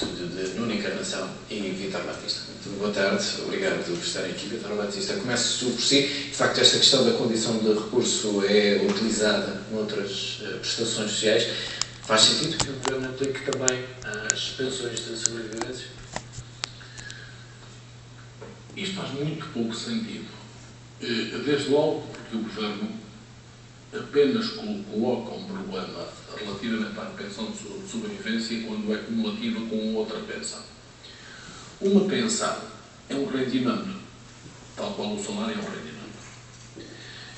estúdio de Nuno Encarnação e Vítor Batista. Muito boa tarde, obrigado por estarem aqui. Vítor Batista, começo por si. De facto, esta questão da condição de recurso é utilizada noutras prestações sociais. Faz sentido que o Governo aplique também às pensões de sobrevivência? Isto faz muito pouco sentido. Desde logo porque o Governo apenas coloca um problema relativamente à pensão de sobrevivência quando é cumulativa com outra pensão. Uma pensão é um rendimento, tal qual o salário é um rendimento.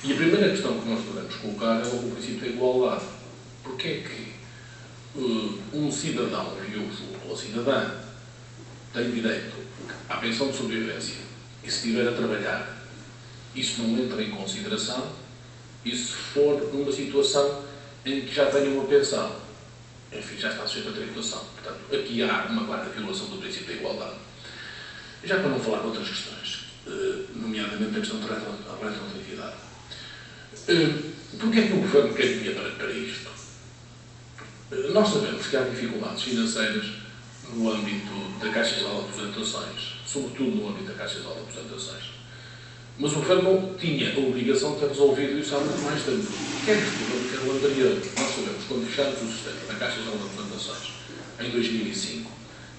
E a primeira questão que nós podemos colocar é o princípio da igualdade. Porquê é que um cidadão viúvo ou cidadã tem direito à pensão de sobrevivência e se estiver a trabalhar, isso não entra em consideração, e se for numa situação em que já tem uma pensão, enfim, já está sujeito a tributação. Portanto, aqui há uma clara violação do princípio da igualdade. Já para não falar de outras questões, nomeadamente a questão da retroatividade. Porquê é que o Governo quer dinheiro para isto? Nós sabemos que há dificuldades financeiras no âmbito da Caixa Geral de Aposentações, sobretudo no âmbito da Caixa Geral de Aposentações. Mas o Governo tinha a obrigação de ter resolvido isso há muito mais tempo. Quer este Governo, quer o anterior. Nós sabemos, quando fechamos o sistema da Caixa Geral de Aposentações, em 2005,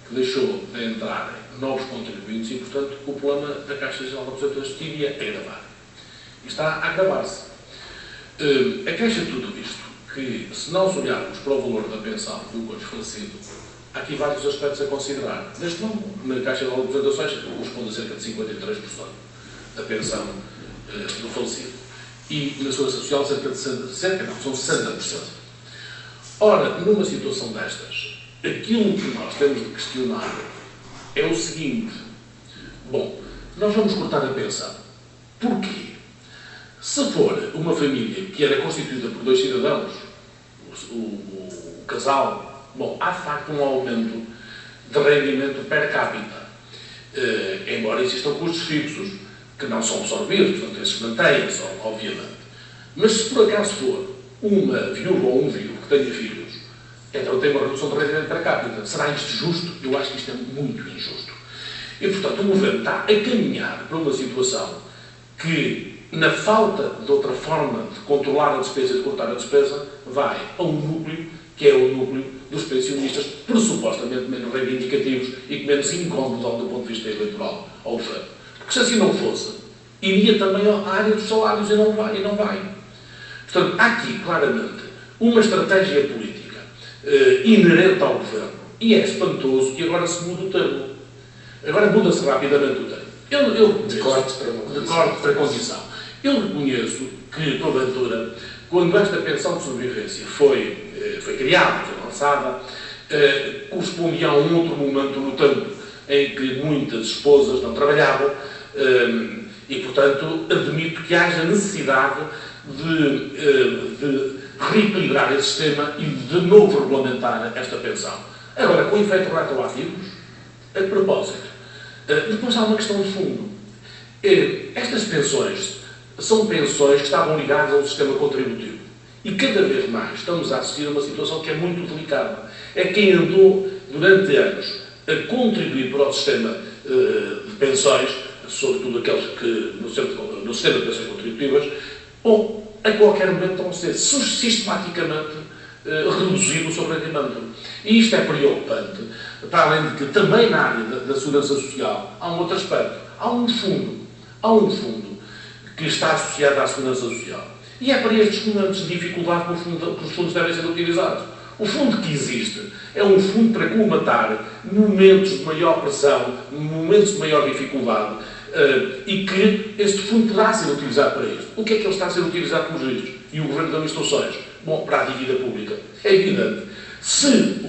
que deixou de entrar novos contribuintes e, portanto, o problema da Caixa Geral de Aposentações tinha a agravar. E está a agravar-se. A queixa de tudo isto, que se nós olharmos para o valor da pensão do cônjuge falecido, há aqui vários aspectos a considerar. Neste momento, na Caixa Geral de Aposentações, corresponde a cerca de 53% da pensão do falecido. E na Segurança Social, são 60%. Ora, numa situação destas, aquilo que nós temos de questionar é o seguinte. Bom, nós vamos cortar a pensão. Porquê? Se for uma família que era constituída por dois cidadãos, o casal, bom, há de facto um aumento de rendimento per capita. Embora existam custos fixos, que não são absorvidos, portanto, esses mantêm-se, obviamente. Mas se por acaso for uma viúva ou um viúvo que tenha filhos, então tem uma redução de rendimento per capita. Será isto justo? Eu acho que isto é muito injusto. E, portanto, o Governo está a caminhar para uma situação que, na falta de outra forma de controlar a despesa e de cortar a despesa, vai a um núcleo, que é o núcleo dos pensionistas, pressupostamente menos reivindicativos e que menos incómodos do ponto de vista eleitoral ao Governo. Porque se assim não fosse, iria também à área dos salários e não vai. Portanto, há aqui, claramente, uma estratégia política inerente ao Governo. E é espantoso que agora se muda o termo. Agora muda-se rapidamente o termo. De corte para condição. Eu reconheço que, porventura, quando esta pensão de sobrevivência foi criada, foi lançada, correspondia a um outro momento no tempo em que muitas esposas não trabalhavam e, portanto, admito que haja necessidade de reequilibrar esse sistema e de novo regulamentar esta pensão. Agora, com efeitos retroativos, a propósito, depois há uma questão de fundo. Estas pensões são pensões que estavam ligadas ao sistema contributivo. E cada vez mais estamos a assistir a uma situação que é muito delicada. É quem andou durante anos a contribuir para o sistema de pensões, sobretudo aqueles que no sistema de pensões contributivas, ou a qualquer momento vão ser sistematicamente reduzido o seu rendimento. E isto é preocupante, para além de que também na área da segurança social há um outro aspecto. Há um fundo que está associado à segurança social. E é para estes momentos de dificuldade que os fundos devem ser utilizados. O fundo que existe é um fundo para colmatar momentos de maior pressão, momentos de maior dificuldade, e que este fundo poderá ser utilizado para isto. O que é que ele está a ser utilizado pelos juízes? E o Governo deu instruções? Bom, para a dívida pública. É evidente. Se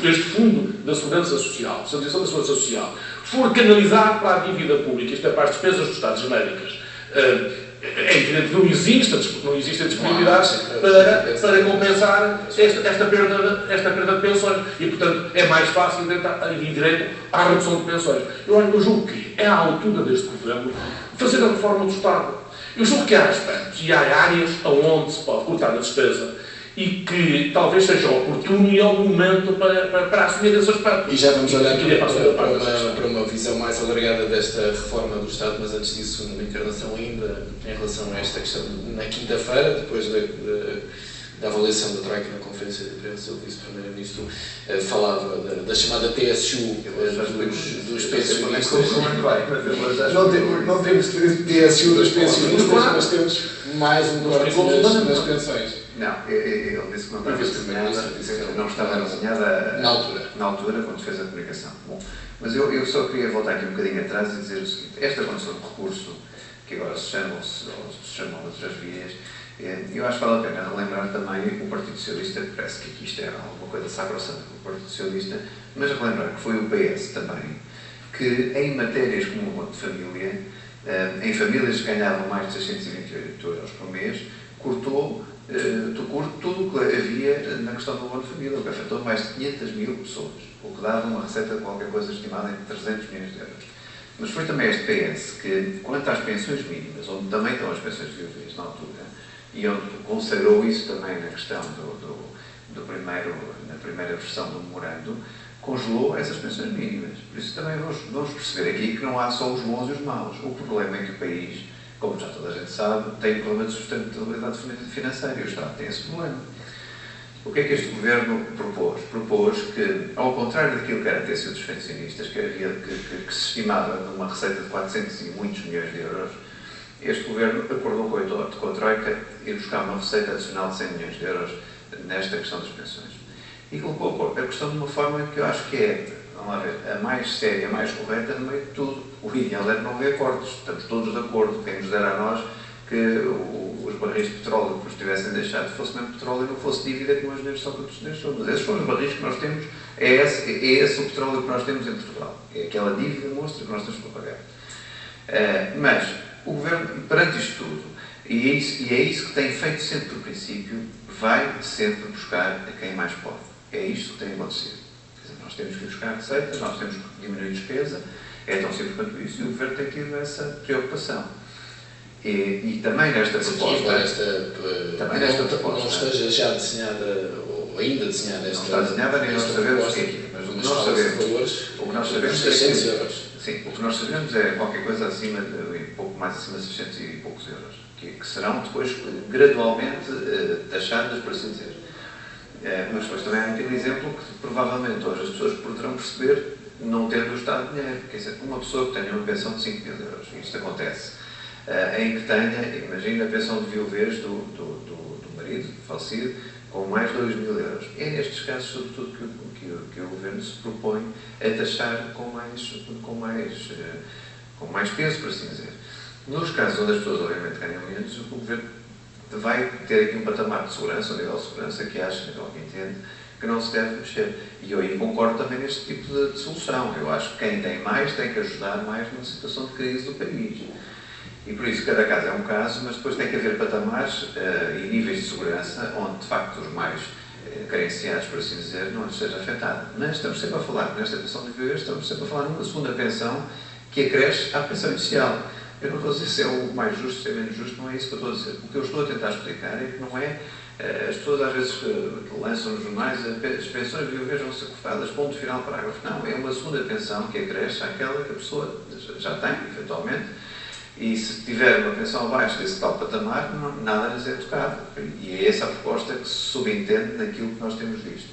este fundo da segurança social, se a direção da segurança social, for canalizado para a dívida pública, isto é para as despesas do Estado genéricas, é evidente que não existem disponibilidades para compensar esta perda de pensões. E, portanto, é mais fácil ir direito à redução de pensões. Eu julgo que é à altura deste Governo fazer a reforma do Estado. Eu julgo que há aspectos e há áreas onde se pode cortar a despesa e que talvez seja oportuno e é o momento para assumir esse aspecto. E já vamos olhar para uma visão mais alargada desta reforma do Estado, mas antes disso, uma encarnação ainda em relação a esta questão. Na quinta-feira, depois da avaliação da Troika na conferência de imprensa, o Vice-Primeiro-Ministro falava da chamada TSU dos pensionistas. Não temos TSU dos pensionistas, mas temos mais um corte nas pensões. Não, ele disse que não estava desenhada na altura, quando fez a comunicação. Bom, mas eu só queria voltar aqui um bocadinho atrás e dizer o seguinte: esta condição de recurso, que agora se chamam outras vias, eu acho que vale a pena relembrar também o Partido Socialista, que parece que aqui isto era alguma coisa sacrossanta do Partido Socialista, mas relembrar que foi o PS também, que em matérias como o abono de família, em famílias que ganhavam mais de 628 euros por mês, cortou tudo o que havia na questão do abono de família, o que afetou mais de 500 mil pessoas, o que dava uma receita de qualquer coisa estimada em 300 milhões de euros. Mas foi também este PS que, quanto às pensões mínimas, onde também estão as pensões de viuvez na altura, e onde consagrou isso também na questão na primeira versão do memorando, congelou essas pensões mínimas. Por isso também vamos perceber aqui que não há só os bons e os maus. O problema é que o país, como já toda a gente sabe, tem um problema de sustentabilidade financeira e o Estado tem esse problema. O que é que este Governo propôs? Propôs que, ao contrário daquilo que era a TSU dos pensionistas, que se estimava numa receita de 400 e muitos milhões de euros, este Governo acordou com a Troika ir buscar uma receita adicional de 100 milhões de euros nesta questão das pensões. E colocou a questão de uma forma que eu acho que é, vamos lá ver, a mais séria, a mais correta no meio de tudo. O ideal era não haver cortes. Estamos todos de acordo. Quem nos dera a nós que os barris de petróleo que nos tivessem deixado fosse mesmo petróleo e não fosse dívida que o engenheiro só que nos deixou. Mas esses foram os barris que nós temos. É esse o petróleo que nós temos em Portugal. É aquela dívida monstra que nós temos para pagar. Mas o Governo, perante isto tudo, e é isso que tem feito sempre por princípio, vai sempre buscar a quem mais pode. É isto que tem acontecido. Quer dizer, nós temos que buscar receitas, nós temos que diminuir despesa, é tão simples quanto isso, e o Governo tem tido essa preocupação. E também nesta proposta... Não esteja já desenhada, ou ainda desenhada esta... Não está desenhada, nem nós sabemos o que é. Mas o que nós sabemos é 600 euros. Sim, o que nós sabemos é qualquer coisa acima de, pouco mais acima de 600 e poucos euros, que serão depois gradualmente taxadas, por assim dizer. Mas depois também há aquele exemplo que provavelmente hoje as pessoas poderão perceber não tendo o Estado dinheiro. Quer dizer, uma pessoa que tenha uma pensão de 5 mil euros, e isto acontece, em que tenha, imagina a pensão de viuvez do marido falecido, com mais de 2 mil euros. É nestes casos, sobretudo, que o Governo se propõe a taxar com mais peso, por assim dizer. Nos casos onde as pessoas, obviamente, ganham menos, o Governo vai ter aqui um patamar de segurança, um nível de segurança, que acha, ou que entende, que não se deve mexer. E eu aí concordo também neste tipo de solução. Eu acho que quem tem mais tem que ajudar mais numa situação de crise do país. E por isso cada caso é um caso, mas depois tem que haver patamares e níveis de segurança onde, de facto, os mais carenciados, por assim dizer, não seja afetado. Mas estamos sempre a falar, nesta pensão de viver, estamos sempre a falar numa segunda pensão que acresce à pensão inicial. Eu não estou a dizer se é o mais justo, se é menos justo, não é isso que eu estou a dizer. O que eu estou a tentar explicar é que não é... As pessoas às vezes lançam nos jornais as pensões de viver vão ser cortadas, ponto final, parágrafo. Não, é uma segunda pensão que acresce àquela que a pessoa já tem, eventualmente, e se tiver uma pensão abaixo desse tal patamar, nada lhes é tocado. E é essa a proposta que se subentende naquilo que nós temos visto.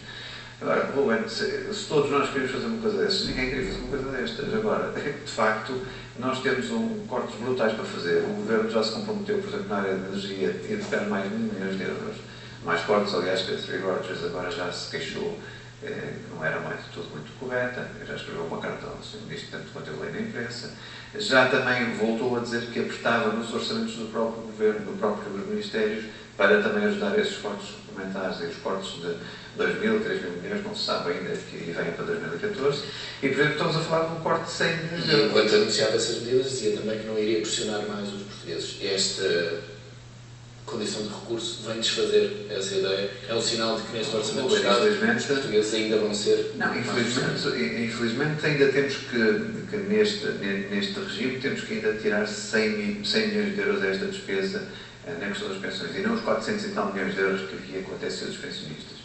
Agora, Ruben, se todos nós queremos fazer uma coisa destas, ninguém queria fazer uma coisa destas. Agora, de facto, nós temos cortes brutais para fazer. O Governo já se comprometeu, por exemplo, na área da energia, a dedicar mais de 1 milhão de euros. Mais cortes, aliás, que a Three Gorges agora já se queixou que não era tudo muito correta. Já escreveu uma carta ao Sr. Ministro, tanto quanto eu leio na imprensa. Já também voltou a dizer que apertava nos orçamentos do próprio Governo, dos próprios Ministérios, para também ajudar esses cortes suplementares e os cortes de 2 mil, 3 mil milhões, não se sabe ainda, que vêm para 2014. E, por exemplo, estamos a falar de um corte de 100 milhões de euros. Enquanto anunciava essas medidas, dizia também que não iria pressionar mais os portugueses. Esta condição de recurso vem desfazer essa ideia. É um sinal de que neste orçamento do Estado os portugueses ainda vão ser... Não, infelizmente ainda temos que neste regime, temos que ainda tirar 100 milhões de euros a esta despesa na questão das pensões, e não os 400 e tal milhões de euros que havia com até dos pensionistas.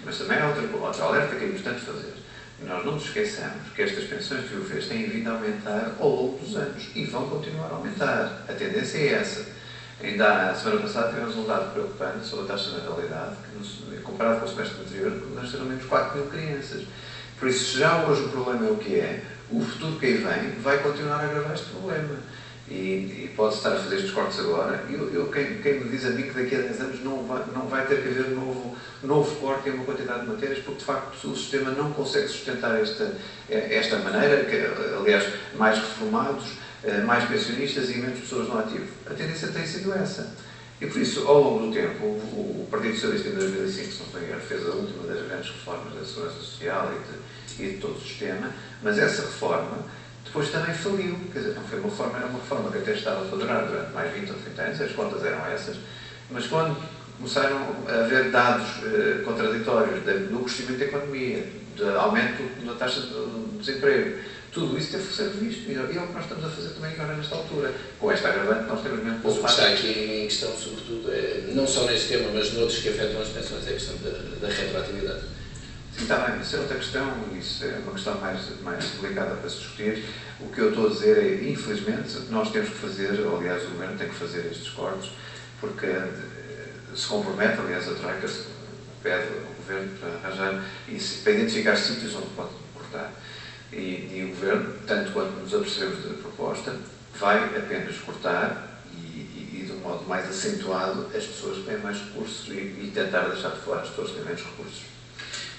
Mas também há outra alerta que é importante fazer. Nós não nos esqueçamos que estas pensões de viuvez têm vindo a aumentar ao longo dos anos e vão continuar a aumentar. A tendência é essa. Ainda a semana passada tivemos um dado preocupante sobre a taxa de natalidade, que, comparado com o semestre anterior, nasceram menos 4 mil crianças. Por isso, já hoje o problema é o que é, o futuro que aí vem vai continuar a agravar este problema. E pode estar a fazer estes cortes agora. Quem me diz a mim que daqui a 10 anos não vai ter que haver novo corte em uma quantidade de matérias, porque de facto o sistema não consegue sustentar esta maneira, que, aliás, mais reformados, mais pensionistas e menos pessoas no ativo. A tendência tem sido essa. E por isso, ao longo do tempo, o Partido Socialista em 2005, se não me engano, fez a última das grandes reformas da Segurança Social e de todo o sistema, mas essa reforma depois também faliu. Quer dizer, não foi uma reforma, era uma reforma que até estava a durar durante mais 20 ou 30 anos, as contas eram essas, mas quando começaram a haver dados contraditórios do crescimento da economia, do aumento da taxa de desemprego, tudo isso teve que ser revisto. E é o que nós estamos a fazer também agora nesta altura. Com esta agravante, nós temos mesmo o que está aqui em questão, sobretudo, não só neste tema, mas noutros que afetam as pensões, é a questão da retroatividade. Sim, está bem, isso é outra questão, isso é uma questão mais delicada para se discutir. O que eu estou a dizer é, infelizmente, nós temos que fazer, aliás, o Governo tem que fazer estes cortes, porque se compromete, aliás, a Troika pede ao Governo para arranjar, para identificar sítios onde pode cortar. E o Governo, tanto quanto nos apercebemos da proposta, vai apenas cortar e de um modo mais acentuado as pessoas que têm mais recursos e tentar deixar de fora as pessoas que têm menos recursos.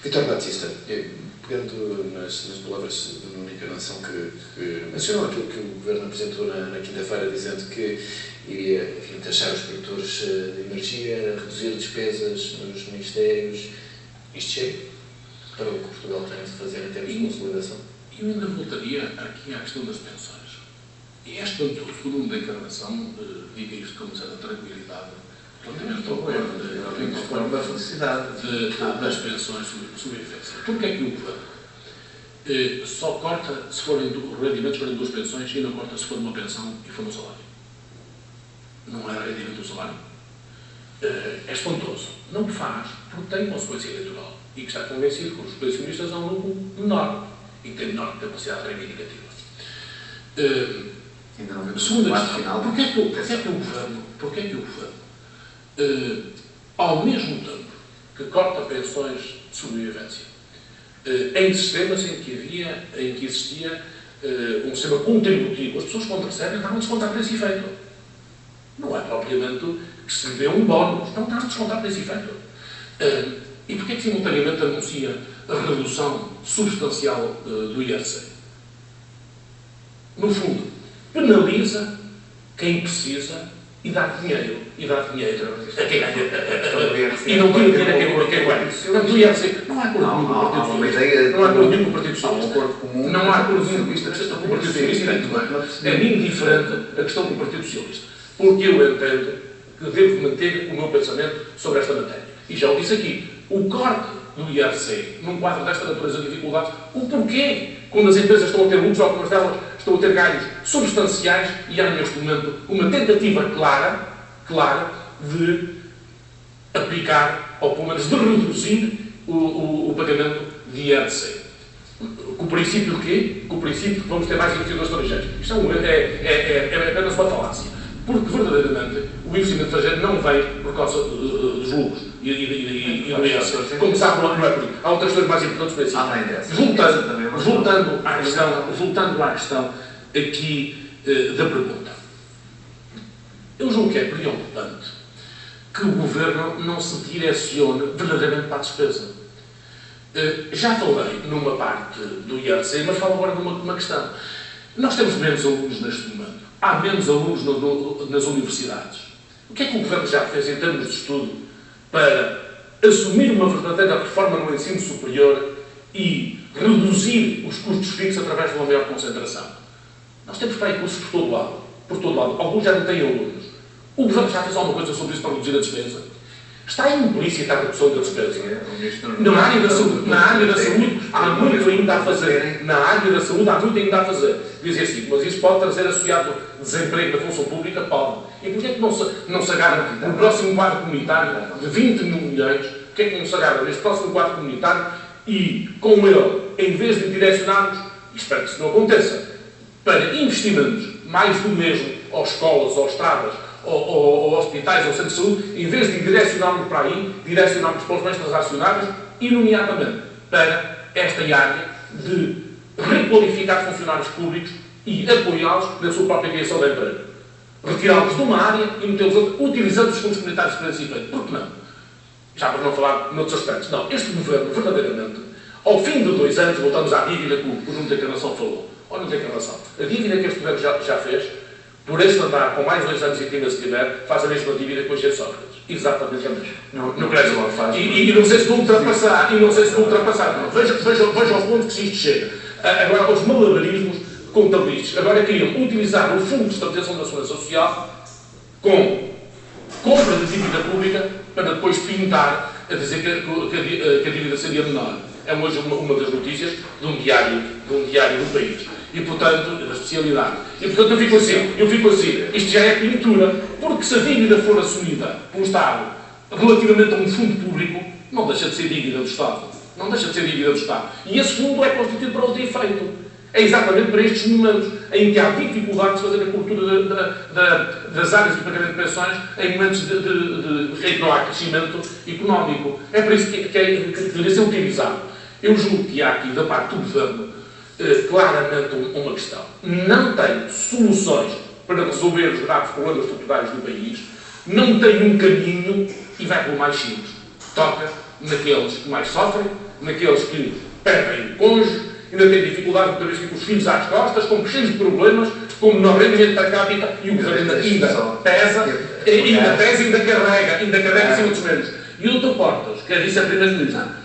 Vítor Batista, pegando nas palavras do Nuno Encarnação que mencionou aquilo que o Governo apresentou na quinta-feira, dizendo que iria, enfim, taxar os produtores de energia, reduzir despesas nos ministérios, isto chega para o que Portugal tem de fazer em termos de consolidação? Eu ainda voltaria aqui à questão das pensões. E é espantoso, o Nuno da Encarnação diga isto com uma certa tranquilidade, relativamente ao governo uma felicidade das pensões sobrevivência. Porquê é que o governo só corta se forem rendimentos forem duas pensões e não corta se for uma pensão e for um salário? Não é rendimento do salário? É espantoso. Não o faz porque tem consequência eleitoral e que está convencido que os pensionistas são um grupo menor e que tem menor capacidade reivindicativa. Segunda questão, porquê é que o governo, ao mesmo tempo que corta pensões de sobrevivência, em sistemas em que existia um sistema contributivo, as pessoas quando recebem estavam a descontar para esse efeito. Não é propriamente que se dê um bónus, não está a descontar para esse efeito. E porquê é que simultaneamente anuncia a redução substancial do IRC? No fundo, penaliza quem precisa e dá dinheiro. A quem ganha. E não tira dinheiro a quem ganha. Portanto, o IRC não há acordo nenhum com o Partido Socialista. Não há acordo nenhum com o Partido Socialista. Não há acordo nenhum com o Partido Socialista. É indiferente a questão do Partido Socialista. Porque eu entendo que devo manter o meu pensamento sobre esta matéria. E já o disse aqui. O corte do IRC, num quadro desta natureza de dificuldades, o porquê, quando as empresas estão a ter lucros, algumas delas estão a ter ganhos substanciais, e há neste momento uma tentativa clara de aplicar, ou pelo menos de reduzir o pagamento de IRC. Com o princípio de quê? Com o princípio que vamos ter mais investidores estrangeiros. Isto é apenas uma falácia. Porque, verdadeiramente, o investimento estrangeiro não vem por causa dos lucros e do IRC. Como sabe, não é por isso. Há outras coisas mais importantes para isso. Voltando à questão aqui da pergunta. Eu julgo que é preocupante que o Governo não se direcione verdadeiramente para a despesa. Já falei numa parte do IRC, mas falo agora de uma questão. Nós temos menos alunos neste momento. Há menos alunos nas universidades. O que é que o Governo já fez em termos de estudo para assumir uma verdadeira reforma no ensino superior e reduzir os custos fixos através de uma maior concentração? Nós temos para aí cursos por todo lado. Alguns já não têm alunos. O Governo já fez alguma coisa sobre isso para reduzir a despesa? Está implícita a redução da despesa. Na área da saúde, há muito ainda a fazer. Na área da saúde há muito ainda a fazer. Dizer assim, mas isso pode trazer associado desemprego da função pública? Pode. E porquê é que não se agarra no próximo quadro comunitário de 20 mil milhões? Porquê é que não se agarra neste próximo quadro comunitário e, com ele, em vez de direcionarmos, e espero que isso não aconteça, para investimentos mais do mesmo, ou escolas, ou estradas, ou hospitais, ou centros de saúde, em vez de direcionarmos para aí, direcionarmos para os bens transacionáveis e, nomeadamente, para esta área de requalificar funcionários públicos e apoiá-los na sua própria criação de emprego. Retirá-los de uma área e metê-los outra, utilizando os fundos comunitários para esse efeito. Por que não? Já para não falar noutros aspectos. Não, este governo, verdadeiramente, ao fim de 2 anos, voltamos à dívida que o Nuno da Encarnação falou. Olha o da Encarnação. A dívida que este governo já fez, por este andar, com mais 2 anos e ainda se tiver, faz a mesma dívida que o Engenheiro Sócrates. Exatamente a mesma. No crédito. E não sei se vou ultrapassar. Veja ao ponto que se isto chega. Agora, os malabarismos contabilísticos. Agora queriam utilizar o Fundo de Estabilização da Segurança Social com compra de dívida pública para depois pintar a dizer que a dívida seria menor. É hoje uma das notícias de um diário do país. E, portanto, da especialidade. E, portanto, eu fico assim, isto já é pintura, porque se a dívida for assumida pelo Estado relativamente a um fundo público, não deixa de ser dívida do Estado. Não deixa de ser dívida do Estado. E esse fundo é constituído para outro efeito. É exatamente para estes momentos em que há dificuldade de fazer a cobertura das áreas de pagamento de pensões em momentos de retroacrescimento económico. É para isso que deveria ser utilizado. Eu julgo que há aqui, da parte do Governo, claramente uma questão. Não tem soluções para resolver os graves problemas estruturais do país, não tem um caminho e vai pelo mais simples. Toca naqueles que mais sofrem, naqueles que perdem o cônjuge, ainda têm dificuldade de ver com os filhos às costas, com cheios de problemas, com menor rendimento per capita, e o Governo ainda pesa, ainda carrega em cima dos menos. E o Dr. Portas, que é vice-primeiro-ministro,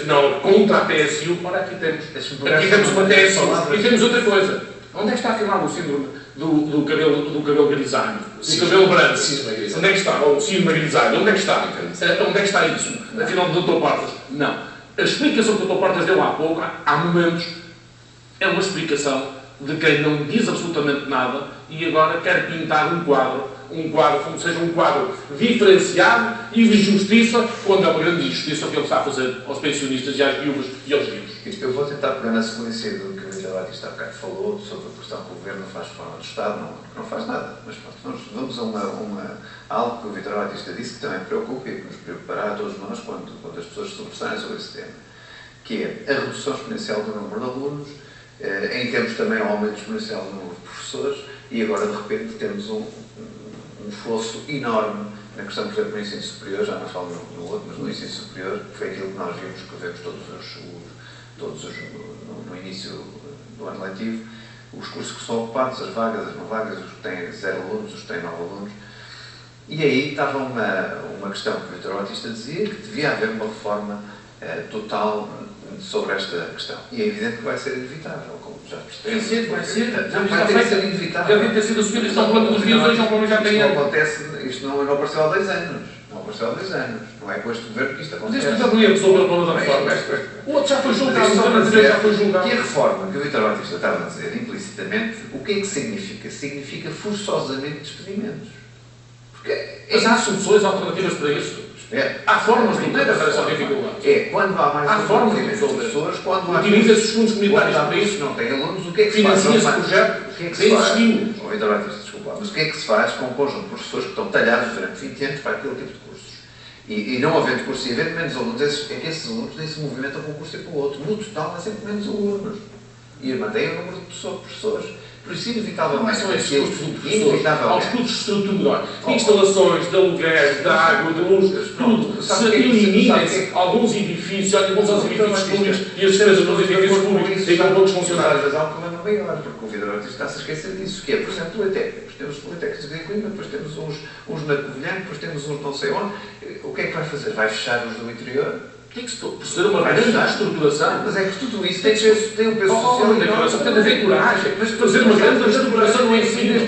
não, contra a TSU, ora aqui temos uma TSU e temos outra coisa. Onde é que está afinal o síndrome do cabelo grisalho? Do cabelo branco? Onde é que está? Ou o cisma grisalho? Onde é que está? Onde é que está isso? Afinal do Dr. Portas? Não. A explicação que o Dr. Portas deu há pouco, há momentos, é uma explicação de quem não diz absolutamente nada e agora quer pintar um quadro como seja um quadro diferenciado e de justiça, quando é uma grande injustiça o que ele está a fazer aos pensionistas e às viúvas e aos vivos. Eu vou tentar pegar na sequência do que o Vitor Batista há bocado falou sobre a questão que o Governo faz fora do Estado, não faz nada. Mas pronto, vamos a algo que o Vitor Batista disse que também preocupa e que nos preocupará a todos nós quando as pessoas se sobressaem sobre esse tema, que é a redução exponencial do número de alunos, em termos também ao aumento exponencial do número de professores, e agora de repente temos um esforço enorme na questão, por exemplo, do ensino superior, já não falo no outro, mas no ensino superior, que foi aquilo que nós vemos todos no início do ano letivo, os cursos que são ocupados, as vagas, as não vagas, os que têm 0 alunos, os que têm 9 alunos. E aí estava uma questão que o Vitor Batista dizia, que devia haver uma reforma total sobre esta questão. E é evidente que vai ser inevitável, como já percebemos. Vai ser. Vai ter que ser inevitável. Deve ter sido assumido. Isto é um problema dos vias, hoje é um problema já tem isto não acontece, isto não apareceu há 2 anos. Não apareceu há 2 anos. Não é com este governo que isto acontece. Mas este governo ia resolver o problema da reforma. O outro já foi julgado. Já foi julgado. E a reforma que o Vitor Batista estava a dizer, implicitamente, o que é que significa? Significa forçosamente despedimentos. Mas há soluções alternativas para isto. Há formas de ultrapassar essa dificuldade. Quando há mais formas de pessoas, quando há utiliza-se os fundos comunitários para isso, não tem alunos, o que é que se faz? Financia-se o projeto, o que é que se faz? Vitor Batista, desculpa, mas o que é que se faz com um conjunto de professores que estão talhados durante 20 anos para aquele tipo de cursos? E não havendo curso e havendo menos alunos, é que esses alunos nem se movimentam para um curso e para o outro. No total, há sempre menos alunos. E mantém o número de professores. Por isso, inevitavelmente, não são esses custos de professores, aos custos estruturais, de instalações, de aluguer, de água, de luz, tudo. Se eliminem alguns edifícios, alguns edifícios públicos e as despesas dos edifícios públicos e com poucos funcionários. Mas há um problema maior, porque o Vitor Batista está-se a esquecer disso, que é, por exemplo, politécnicos. Temos politécnicos de Coimbra, depois temos uns na Covilhã, depois temos uns não sei onde. O que é que vai fazer? Vai fechar os do interior? Tem que proceder a uma grande reestruturação. Mas é que tudo isso tem um peso social. Tem que haver coragem. Mas fazer uma grande reestruturação no ensino.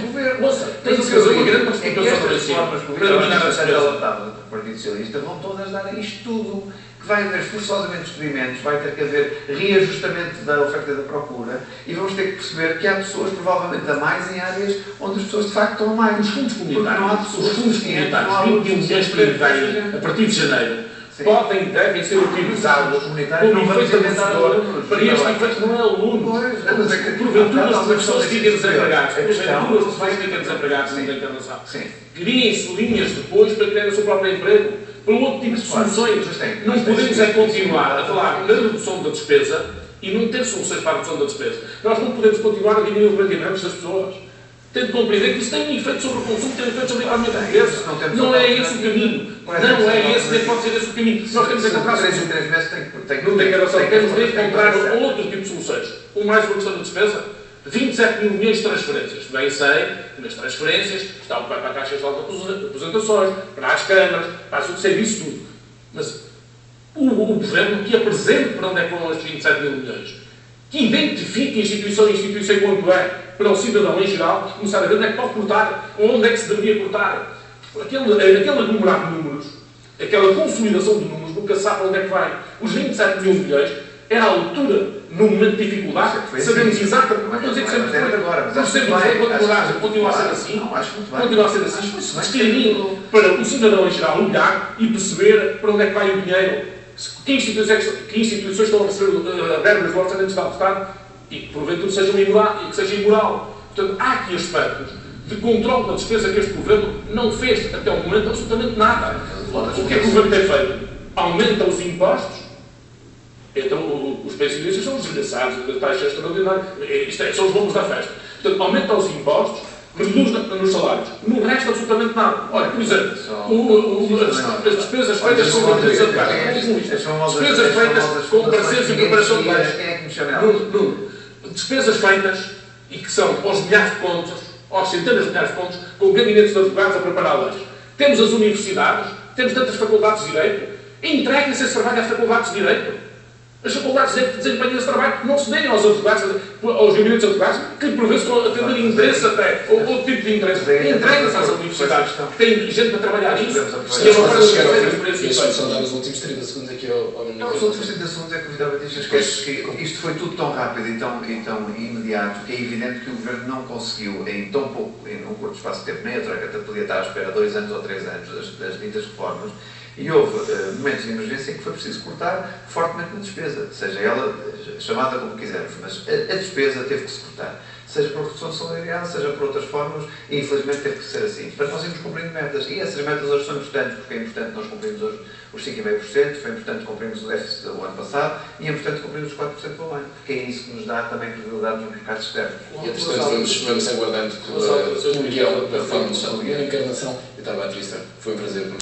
tem que fazer uma grande participação para eliminar a despesa do Partido Socialista vão todas dar a isto tudo. Que vai haver forçosamente despedimentos, vai ter que haver reajustamento da oferta e da procura e vamos ter que perceber que há pessoas, provavelmente a mais, em áreas onde as pessoas de facto estão mais. Os fundos comunitários, não há pessoas, os fundos comunitários, 21 milhões que vêm a partir de janeiro, podem e devem ser utilizados como efeito amortecedor para este efeito. Não é aluno. Porventura, as pessoas fiquem desempregadas. Porventura, as pessoas fiquem desempregadas na internação. Criem-se linhas depois para criar o seu próprio emprego. Para outro tipo de soluções. Não podemos é continuar a falar na redução da despesa e não ter soluções para a redução da despesa. Nós não podemos continuar a diminuir os rendimentos das pessoas. Tem de compreender que isso tem efeito sobre o consumo, tem efeito sobre a economia portuguesa. Não é esse o caminho. Não é esse, nem pode ser esse o caminho. Nós temos de encontrar soluções. Não tem que relação. Temos de encontrar outro tipo de soluções. O mais por questão da despesa. 27 mil milhões de transferências. Bem sei, nas transferências está o que vai para a Caixa de Aposentações, para as câmaras, para o serviço, tudo. Mas o Governo que apresente para onde é que vão estes 27 mil milhões, que identifique instituição quanto é, para o cidadão em geral, começar a ver onde é que pode cortar, ou onde é que se deveria cortar. Aquele aglomerado de números, aquela consolidação de números, nunca sabe para onde é que vai. Os 27 mil milhões era a altura, num momento de dificuldade, sabemos exatamente, não estou a dizer que sempre foi agora, mas continua a ser assim, continua a ser assim, destinido para o cidadão em geral olhar e perceber para onde é que vai o dinheiro, que instituições estão a receber verbas do Orçamento de Estado e que porventura seja imoral. Portanto, há aqui aspectos de controle da despesa que este Governo não fez até o momento absolutamente nada. O que é que o Governo tem feito? Aumenta os impostos. Então, os pensionistas são desgraçados, a taxa extraordinária. São os bombos da festa. Portanto, aumenta os impostos, reduz nos salários. Não resta absolutamente nada. Olha, por exemplo, as despesas feitas com a despesa de casa. Despesas feitas com pareceres e preparação de leis. Despesas feitas, e que são aos milhares de contos, aos centenas de milhares de contos, com gabinetes de advogados a preparar leis. Temos as universidades, temos tantas faculdades de Direito, entreguem-se esse trabalho às faculdades de Direito. As faculdades de desempenho desse trabalho não se deem aos advogados, aos gabinetes de advogados, que por vezes estão a atender interesse até, ou outro tipo de interesse. Entreguem-se às universidades, que têm gente para trabalhar nisso. E eu não só dar os últimos 30 segundos aqui ao Não, os últimos 30 segundos é que convidava a que isto foi tudo tão rápido e tão imediato que é evidente que o Governo não conseguiu, em tão pouco, em um curto espaço de tempo, nem a Troika podia estar à espera 2 anos ou 3 anos das ditas reformas. E houve momentos de emergência em que foi preciso cortar fortemente na despesa, seja ela chamada como quisermos, mas a despesa teve que se cortar, seja por redução de salarial, seja por outras formas, e infelizmente teve que ser assim. Para nós irmos cumprindo metas, e essas metas hoje são importantes, porque é importante nós cumprirmos hoje os 5,5%, foi importante cumprirmos o déficit do ano passado, e é importante cumprirmos os 4% do ano, porque é isso que nos dá também credibilidade nos mercados externos. E, portanto, vamos aguardando pelo guião da reforma do Estado. A encarnação, eu estava a triste, foi um prazer.